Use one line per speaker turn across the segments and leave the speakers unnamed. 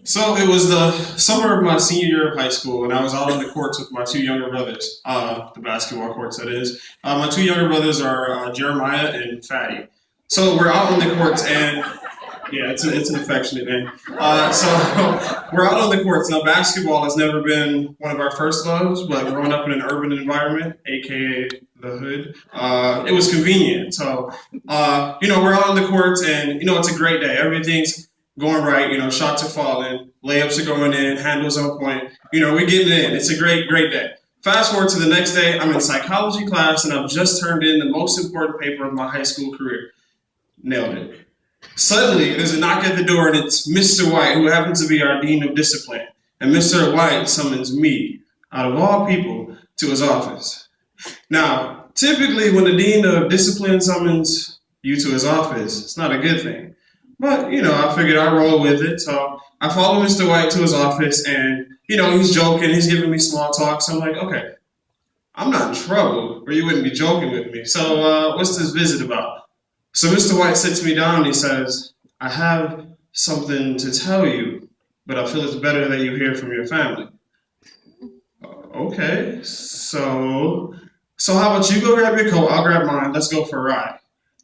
So it was the summer of my senior year of high school, and I was out on the courts with my two younger brothers, the basketball courts, that is. My two younger brothers are Jeremiah and Fatty. So we're out on the courts, and yeah, it's an affectionate name. So we're out on the courts. Now, basketball has never been one of our first loves, but growing up in an urban environment, aka the hood, it was convenient. So, we're out on the courts, and it's a great day. Everything's going right. Shots are falling, layups are going in, handles on point. We're getting in. It's a great day. Fast forward to the next day, I'm in psychology class, and I've just turned in the most important paper of my high school career. Nailed it. Suddenly, there's a knock at the door, and it's Mr. White, who happens to be our dean of discipline. And Mr. White summons me, out of all people, to his office. Now, typically, when the dean of discipline summons you to his office, it's not a good thing. But, I figured I'd roll with it. So I follow Mr. White to his office, and, he's joking, he's giving me small talk. So I'm like, okay, I'm not in trouble, or you wouldn't be joking with me. So what's this visit about? So Mr. White sits me down and he says, I have something to tell you, but I feel it's better that you hear from your family. Okay, so how about you go grab your coat, I'll grab mine, let's go for a ride.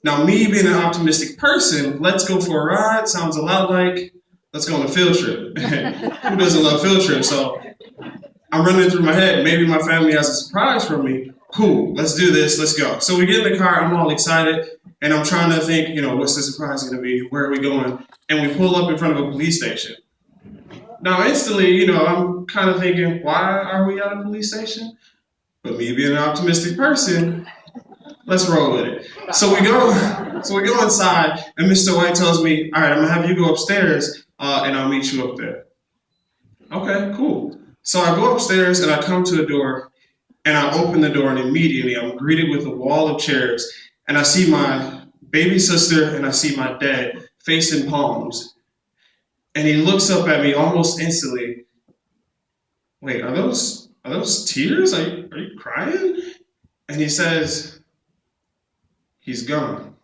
Now, me being an optimistic person, let's go for a ride sounds a lot like let's go on a field trip. Who doesn't love field trips? So I'm running through my head, maybe my family has a surprise for me. Cool, let's do this, let's go. So we get in the car, I'm all excited, and I'm trying to think, what's the surprise going to be? Where are we going? And we pull up in front of a police station. Now, instantly, I'm kind of thinking, why are we at a police station? But me being an optimistic person, let's roll with it. So we go inside, and Mr. White tells me, all right, I'm gonna have you go upstairs, and I'll meet you up there. Okay, cool. So I go upstairs and I come to a door, and I open the door, and immediately I'm greeted with a wall of chairs, and I see my baby sister and I see my dad facing palms. And he looks up at me almost instantly. Wait, are those tears? Are you crying? And he says, he's gone.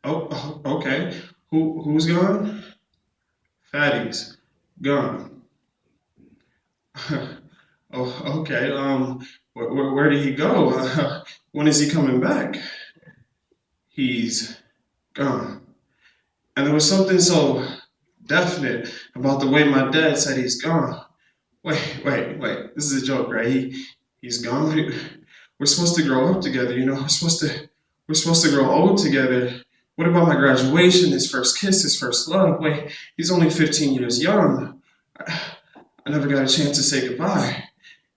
Okay. Who's gone? Fatty's gone. Oh, okay. Where did he go? When is he coming back? He's gone. And there was something so definite about the way my dad said he's gone. Wait. This is a joke, right? He's gone. We're supposed to grow up together, we're supposed to grow old together. What about my graduation, his first kiss, his first love? Wait, he's only 15 years young. I never got a chance to say goodbye.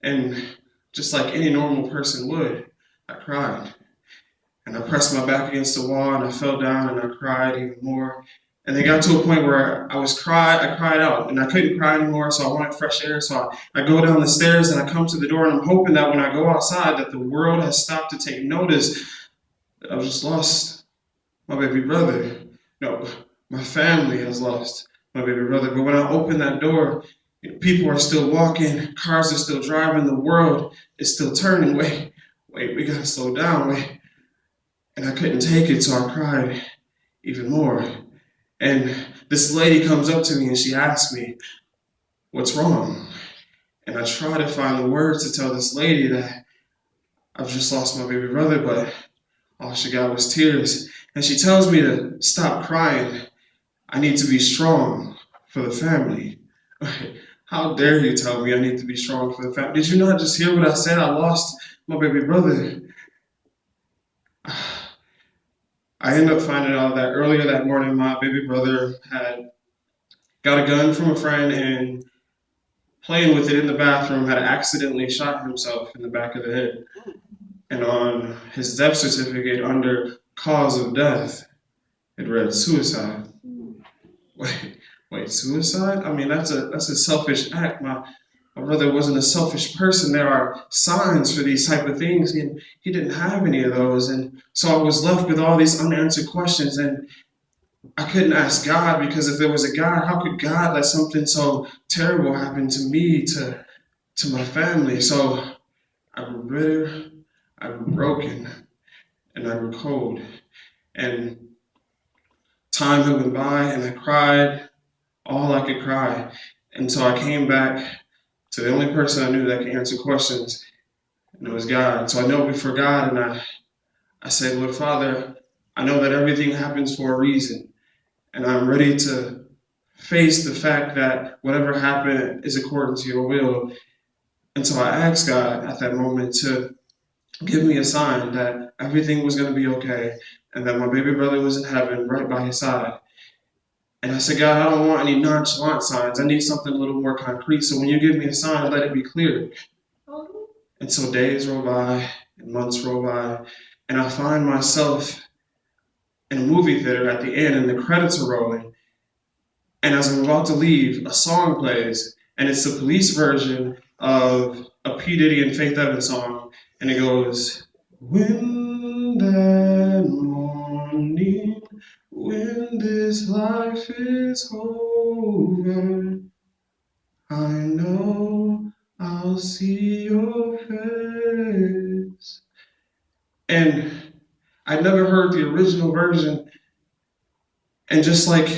And just like any normal person would, I cried. And I pressed my back against the wall and I fell down and I cried even more. And they got to a point where I cried out and I couldn't cry anymore, so I wanted fresh air. So I go down the stairs and I come to the door and I'm hoping that when I go outside that the world has stopped to take notice that I've just lost my baby brother. No, my family has lost my baby brother. But when I open that door, people are still walking, cars are still driving, the world is still turning. Wait, we gotta slow down. Wait. And I couldn't take it, so I cried even more. And this lady comes up to me and she asks me, what's wrong? And I try to find the words to tell this lady that I've just lost my baby brother, but all she got was tears. And she tells me to stop crying. I need to be strong for the family. How dare you tell me I need to be strong for the family? Did you not just hear what I said? I lost my baby brother. I ended up finding out that earlier that morning, my baby brother had got a gun from a friend and playing with it in the bathroom had accidentally shot himself in the back of the head. And on his death certificate, under cause of death, it read suicide. Wait, suicide? I mean, that's a selfish act. My brother wasn't a selfish person. There are signs for these type of things, and he didn't have any of those. And so I was left with all these unanswered questions, and I couldn't ask God because if there was a God, how could God let something so terrible happen to me, to my family? So I grew bitter, I grew broken, and I grew cold. And time went by, and I cried, all I could cry. And so I came back to the only person I knew that could answer questions, and it was God. So I knelt before God and I said, Lord Father, I know that everything happens for a reason, and I'm ready to face the fact that whatever happened is according to your will. And so I asked God at that moment to give me a sign that everything was going to be okay and that my baby brother was in heaven right by his side. And I said, God, I don't want any nonchalant signs. I need something a little more concrete. So when you give me a sign, let it be clear. And so days roll by and months roll by, and I find myself in a movie theater at the end, and the credits are rolling. And as I'm about to leave, a song plays, and it's the Police version of a P. Diddy and Faith Evans song, and it goes, when that morning, when this life is over, I know I'll see your face. And I never heard the original version. And just like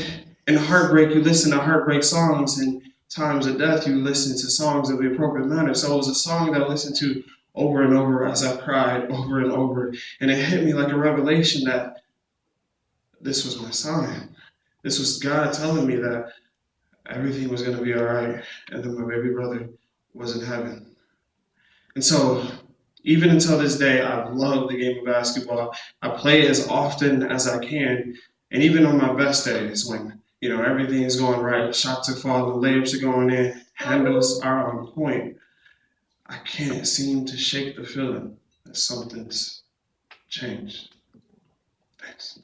in heartbreak, you listen to heartbreak songs, and times of death, you listen to songs of the appropriate manner. So it was a song that I listened to over and over as I cried over and over. And it hit me like a revelation that this was my sign. This was God telling me that everything was going to be all right, and that my baby brother was in heaven. And so, even until this day, I've loved the game of basketball. I play as often as I can, and even on my best days, when everything is going right, shots are falling, layups are going in, handles are on point, I can't seem to shake the feeling that something's changed. Thanks.